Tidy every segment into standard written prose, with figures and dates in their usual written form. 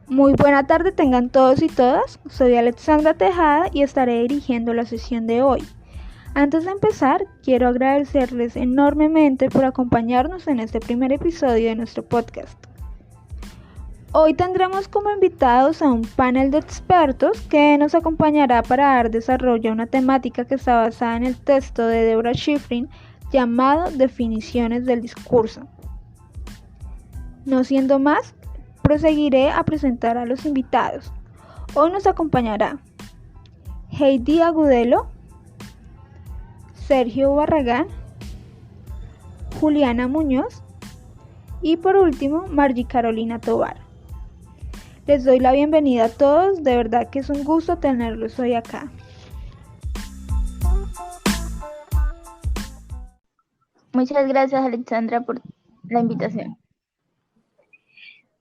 Muy buena tarde tengan todos y todas. Soy Alexandra Tejada y estaré dirigiendo la sesión de hoy. Antes de empezar, quiero agradecerles enormemente por acompañarnos en este primer episodio de nuestro podcast. Hoy tendremos como invitados a un panel de expertos que nos acompañará para dar desarrollo a una temática que está basada en el texto de Deborah Schifrin llamado Definiciones del discurso. No siendo más, proseguiré a presentar a los invitados. Hoy nos acompañará Heidi Agudelo, Sergio Barragán, Juliana Muñoz y por último Margie Carolina Tovar. Les doy la bienvenida a todos, de verdad que es un gusto tenerlos hoy acá. Muchas gracias, Alexandra, por la invitación.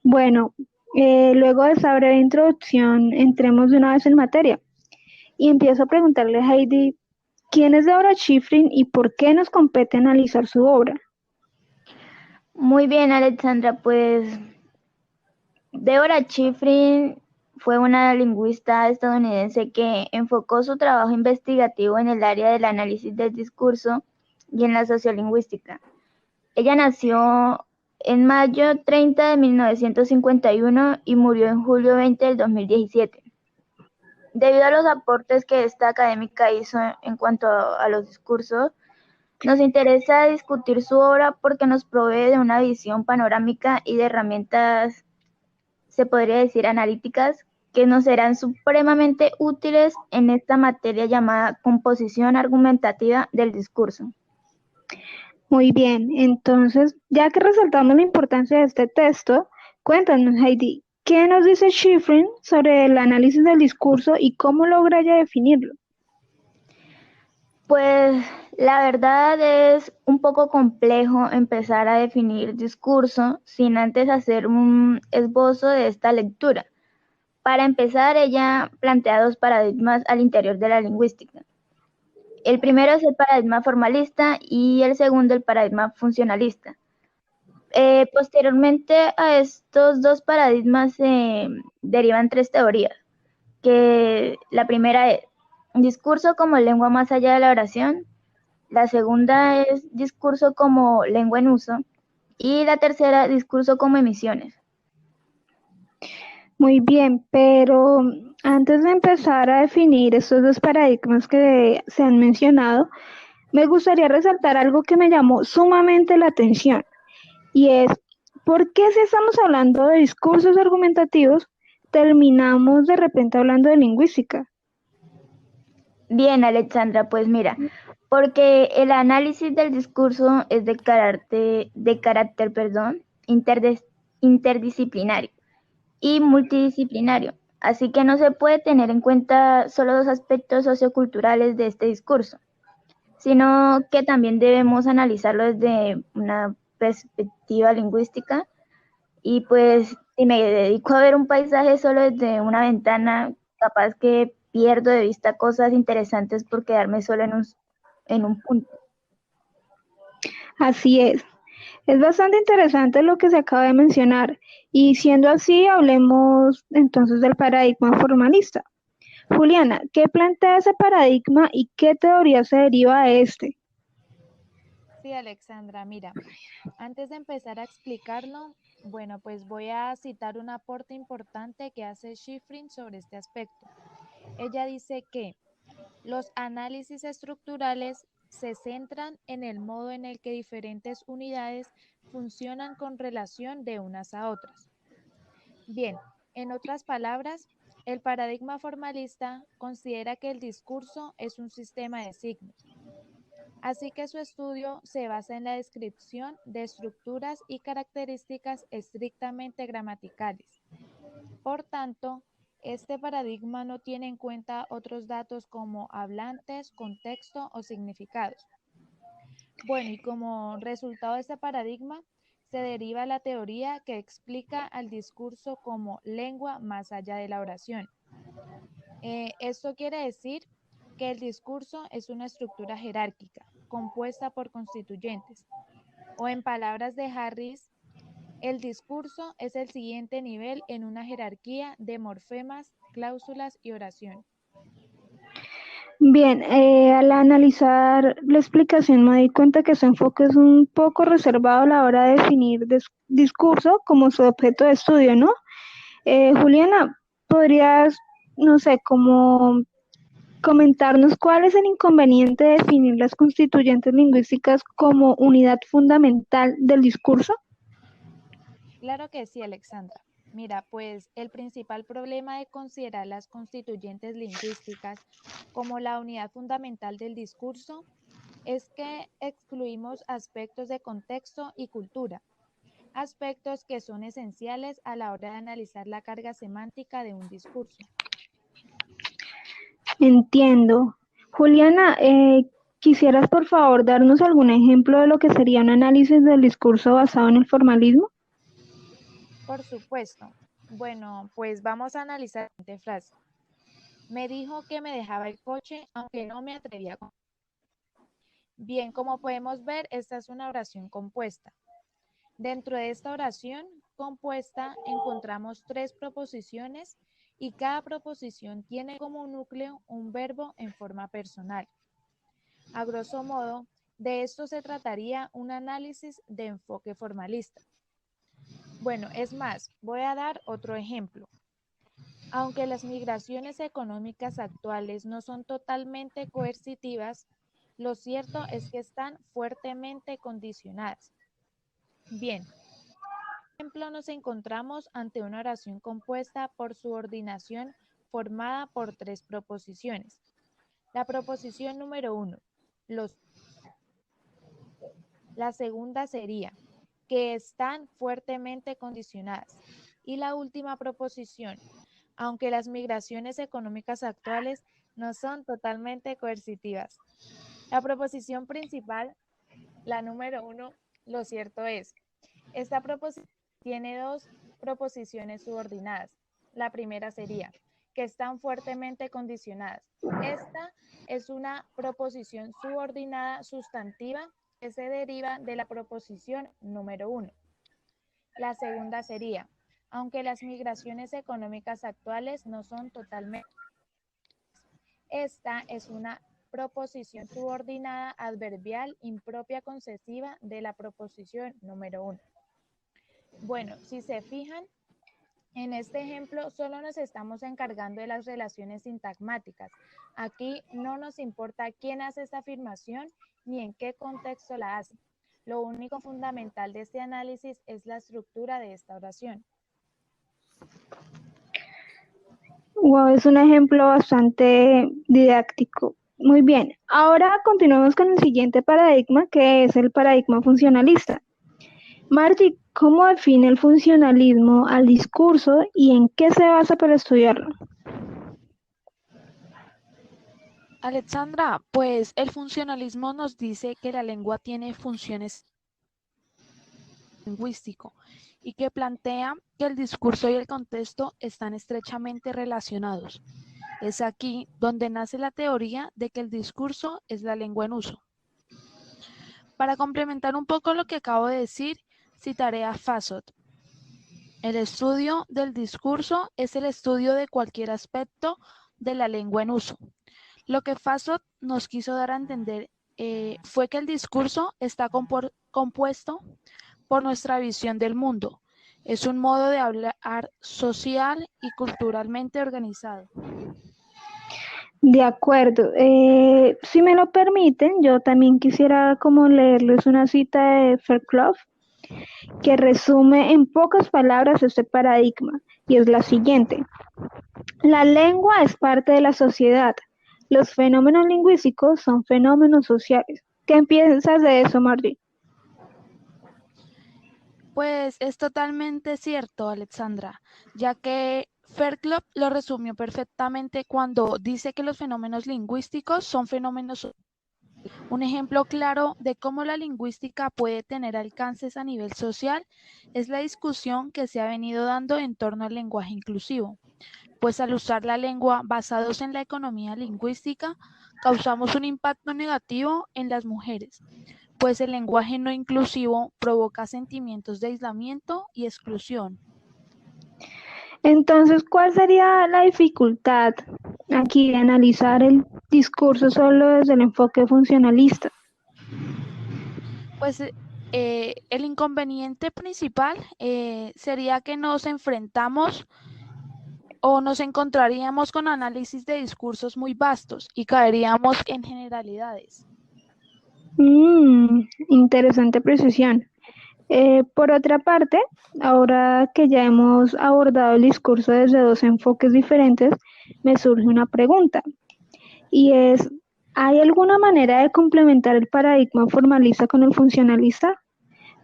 Bueno, luego de esta breve introducción, entremos de una vez en materia. Y empiezo a preguntarle a Heidi, ¿quién es Deborah Schifrin y por qué nos compete analizar su obra? Muy bien, Alexandra, pues Deborah Schifrin fue una lingüista estadounidense que enfocó su trabajo investigativo en el área del análisis del discurso y en la sociolingüística. Ella nació en mayo 30 de 1951 y murió en julio 20 del 2017. Debido a los aportes que esta académica hizo en cuanto a los discursos, nos interesa discutir su obra porque nos provee de una visión panorámica y de herramientas, se podría decir, analíticas, que nos serán supremamente útiles en esta materia llamada composición argumentativa del discurso. Muy bien, entonces, ya que resaltamos la importancia de este texto, cuéntanos, Heidi, ¿qué nos dice Schifrin sobre el análisis del discurso y cómo logra ella definirlo? Pues la verdad es un poco complejo empezar a definir discurso sin antes hacer un esbozo de esta lectura. Para empezar, ella plantea dos paradigmas al interior de la lingüística. El primero es el paradigma formalista y el segundo el paradigma funcionalista. Posteriormente a estos dos paradigmas se derivan tres teorías, que la primera es discurso como lengua más allá de la oración, la segunda es discurso como lengua en uso y la tercera discurso como emisiones. Muy bien, pero antes de empezar a definir estos dos paradigmas que se han mencionado, me gustaría resaltar algo que me llamó sumamente la atención y es, ¿por qué si estamos hablando de discursos argumentativos, terminamos de repente hablando de lingüística? Bien, Alexandra, pues mira, porque el análisis del discurso es de carácter, interdisciplinario y multidisciplinario, así que no se puede tener en cuenta solo dos aspectos socioculturales de este discurso, sino que también debemos analizarlo desde una perspectiva lingüística. Y pues si me dedico a ver un paisaje solo desde una ventana, capaz que pierdo de vista cosas interesantes por quedarme solo en un punto. Así es bastante interesante lo que se acaba de mencionar y siendo así, hablemos entonces del paradigma formalista. Juliana, ¿qué plantea ese paradigma y qué teoría se deriva de este? Sí, Alexandra, mira, antes de empezar a explicarlo, bueno, pues voy a citar un aporte importante que hace Schifrin sobre este aspecto. Ella dice que los análisis estructurales se centran en el modo en el que diferentes unidades funcionan con relación de unas a otras. Bien, en otras palabras, el paradigma formalista considera que el discurso es un sistema de signos. Así que su estudio se basa en la descripción de estructuras y características estrictamente gramaticales. Por tanto, este paradigma no tiene en cuenta otros datos como hablantes, contexto o significados. Bueno, y como resultado de este paradigma, se deriva la teoría que explica al discurso como lengua más allá de la oración. Esto quiere decir que el discurso es una estructura jerárquica, compuesta por constituyentes, o en palabras de Harris, El discurso es el siguiente nivel en una jerarquía de morfemas, cláusulas y oración. Bien, al analizar la explicación me di cuenta que su enfoque es un poco reservado a la hora de definir discurso como su objeto de estudio, ¿no? Juliana, ¿podrías, no sé, como comentarnos cuál es el inconveniente de definir las constituyentes lingüísticas como unidad fundamental del discurso? Claro que sí, Alexandra. Mira, pues el principal problema de considerar las constituyentes lingüísticas como la unidad fundamental del discurso es que excluimos aspectos de contexto y cultura, aspectos que son esenciales a la hora de analizar la carga semántica de un discurso. Entiendo. Juliana, ¿quisieras por favor darnos algún ejemplo de lo que sería un análisis del discurso basado en el formalismo? Por supuesto. Bueno, pues vamos a analizar la siguiente frase. Me dijo que me dejaba el coche, aunque no me atrevía a... Bien, como podemos ver, esta es una oración compuesta. Dentro de esta oración compuesta encontramos tres proposiciones y cada proposición tiene como núcleo un verbo en forma personal. A grosso modo, de esto se trataría un análisis de enfoque formalista. Bueno, es más, voy a dar otro ejemplo. Aunque las migraciones económicas actuales no son totalmente coercitivas, lo cierto es que están fuertemente condicionadas. Bien, por ejemplo, nos encontramos ante una oración compuesta por subordinación formada por tres proposiciones. La proposición número 1, los. La segunda sería que están fuertemente condicionadas. Y la última proposición, aunque las migraciones económicas actuales no son totalmente coercitivas. La proposición principal, la número 1, lo cierto es, esta proposición tiene dos proposiciones subordinadas. La primera sería que están fuertemente condicionadas. Esta es una proposición subordinada sustantiva que se deriva de la proposición número 1. La segunda sería, aunque las migraciones económicas actuales no son totalmente... Esta es una proposición subordinada adverbial impropia concesiva de la proposición número 1. Bueno, si se fijan, en este ejemplo solo nos estamos encargando de las relaciones sintagmáticas. Aquí no nos importa quién hace esta afirmación ni en qué contexto la hace. Lo único fundamental de este análisis es la estructura de esta oración. Wow, es un ejemplo bastante didáctico. Muy bien, ahora continuamos con el siguiente paradigma, que es el paradigma funcionalista. Margie, ¿cómo define el funcionalismo al discurso y en qué se basa para estudiarlo? Alexandra, pues el funcionalismo nos dice que la lengua tiene funciones lingüístico y que plantea que el discurso y el contexto están estrechamente relacionados. Es aquí donde nace la teoría de que el discurso es la lengua en uso. Para complementar un poco lo que acabo de decir, citaré a Fassot. El estudio del discurso es el estudio de cualquier aspecto de la lengua en uso. Lo que Fassot nos quiso dar a entender fue que el discurso está compuesto por nuestra visión del mundo. Es un modo de hablar social y culturalmente organizado. De acuerdo. Si me lo permiten, yo también quisiera como leerles una cita de Fairclough que resume en pocas palabras este paradigma, y es la siguiente. La lengua es parte de la sociedad. Los fenómenos lingüísticos son fenómenos sociales. ¿Qué piensas de eso, Margie? Pues es totalmente cierto, Alexandra, ya que Fairclough lo resumió perfectamente cuando dice que los fenómenos lingüísticos son fenómenos sociales. Un ejemplo claro de cómo la lingüística puede tener alcances a nivel social es la discusión que se ha venido dando en torno al lenguaje inclusivo. pues al usar la lengua basados en la economía lingüística, causamos un impacto negativo en las mujeres, pues el lenguaje no inclusivo provoca sentimientos de aislamiento y exclusión. Entonces, ¿cuál sería la dificultad aquí de analizar el discurso solo desde el enfoque funcionalista? Pues el inconveniente principal sería que nos enfrentamos o nos encontraríamos con análisis de discursos muy vastos y caeríamos en generalidades. Interesante precisión. Por otra parte, ahora que ya hemos abordado el discurso desde dos enfoques diferentes, me surge una pregunta y es, ¿hay alguna manera de complementar el paradigma formalista con el funcionalista?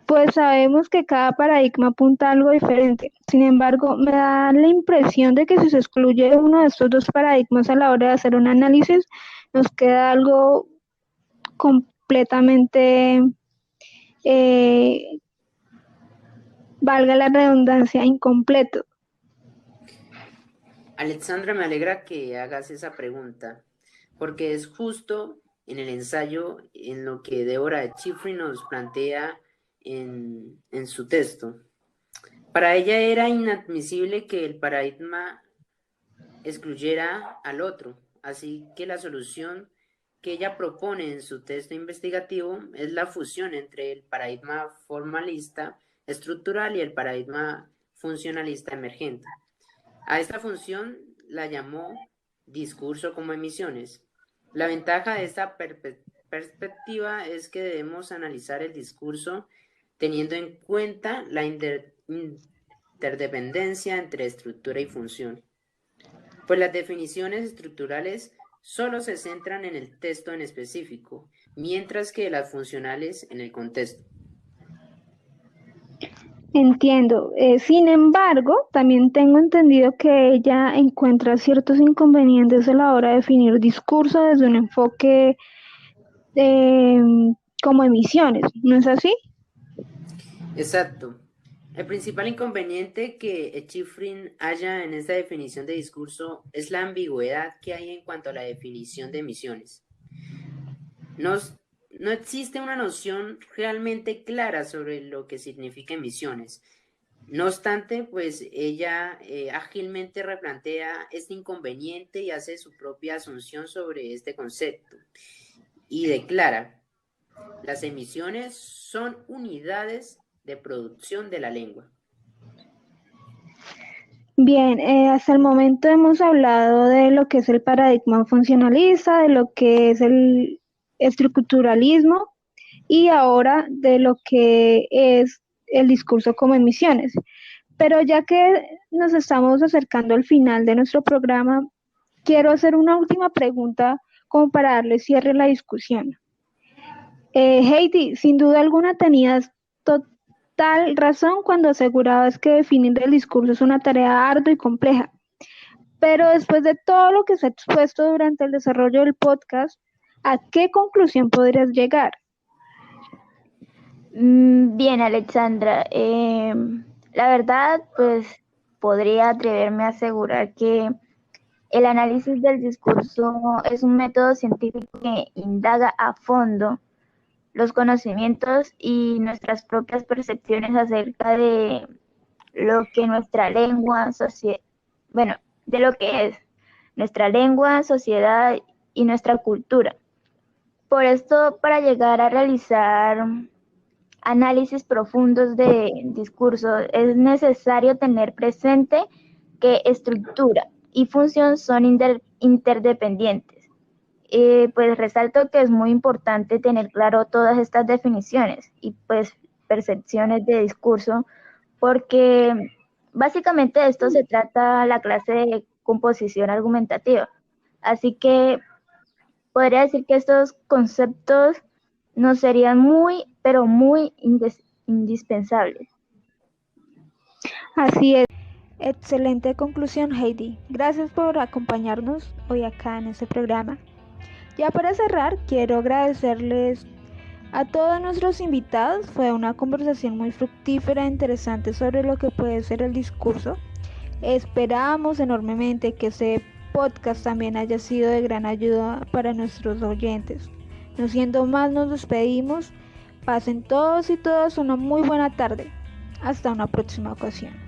Pues sabemos que cada paradigma apunta a algo diferente. Sin embargo, me da la impresión de que si se excluye uno de estos dos paradigmas a la hora de hacer un análisis, nos queda algo completamente, valga la redundancia, incompleto. Alexandra, me alegra que hagas esa pregunta, porque es justo en el ensayo en lo que Deborah Schifrin nos plantea en su texto. Para ella era inadmisible que el paradigma excluyera al otro, así que la solución que ella propone en su texto investigativo es la fusión entre el paradigma formalista estructural y el paradigma funcionalista emergente. A esta función la llamó discurso como emisiones. La ventaja de esta perspectiva es que debemos analizar el discurso teniendo en cuenta la interdependencia entre estructura y función, pues las definiciones estructurales solo se centran en el texto en específico, mientras que las funcionales en el contexto. Entiendo. Sin embargo, también tengo entendido que ella encuentra ciertos inconvenientes a la hora de definir discurso desde un enfoque como emisiones, ¿no es así? Exacto. El principal inconveniente que Schifrin halla en esta definición de discurso es la ambigüedad que hay en cuanto a la definición de emisiones. No existe una noción realmente clara sobre lo que significa emisiones. No obstante, pues ella ágilmente replantea este inconveniente y hace su propia asunción sobre este concepto y declara: las emisiones son unidades de producción de la lengua. Bien, hasta el momento hemos hablado de lo que es el paradigma funcionalista, de lo que es el estructuralismo y ahora de lo que es el discurso como emisiones. Pero ya que nos estamos acercando al final de nuestro programa, quiero hacer una última pregunta como para darle cierre a la discusión. Heidi, sin duda alguna tenías total razón cuando asegurabas que definir el discurso es una tarea ardua y compleja. Pero después de todo lo que se ha expuesto durante el desarrollo del podcast, ¿a qué conclusión podrías llegar? Bien, Alexandra. La verdad, pues podría atreverme a asegurar que el análisis del discurso es un método científico que indaga a fondo los conocimientos y nuestras propias percepciones acerca de lo que nuestra lengua, de lo que es nuestra lengua, sociedad y nuestra cultura. Por esto, para llegar a realizar análisis profundos de discurso, es necesario tener presente que estructura y función son interdependientes. Pues resalto que es muy importante tener claro todas estas definiciones y pues percepciones de discurso, porque básicamente de esto se trata la clase de composición argumentativa. Así que podría decir que estos conceptos nos serían muy, pero muy indispensables. Así es. Excelente conclusión, Heidi. Gracias por acompañarnos hoy acá en este programa. Ya para cerrar, quiero agradecerles a todos nuestros invitados. Fue una conversación muy fructífera e interesante sobre lo que puede ser el discurso. Esperamos enormemente que este podcast también haya sido de gran ayuda para nuestros oyentes. No siendo más, nos despedimos. Pasen todos y todas una muy buena tarde. Hasta una próxima ocasión.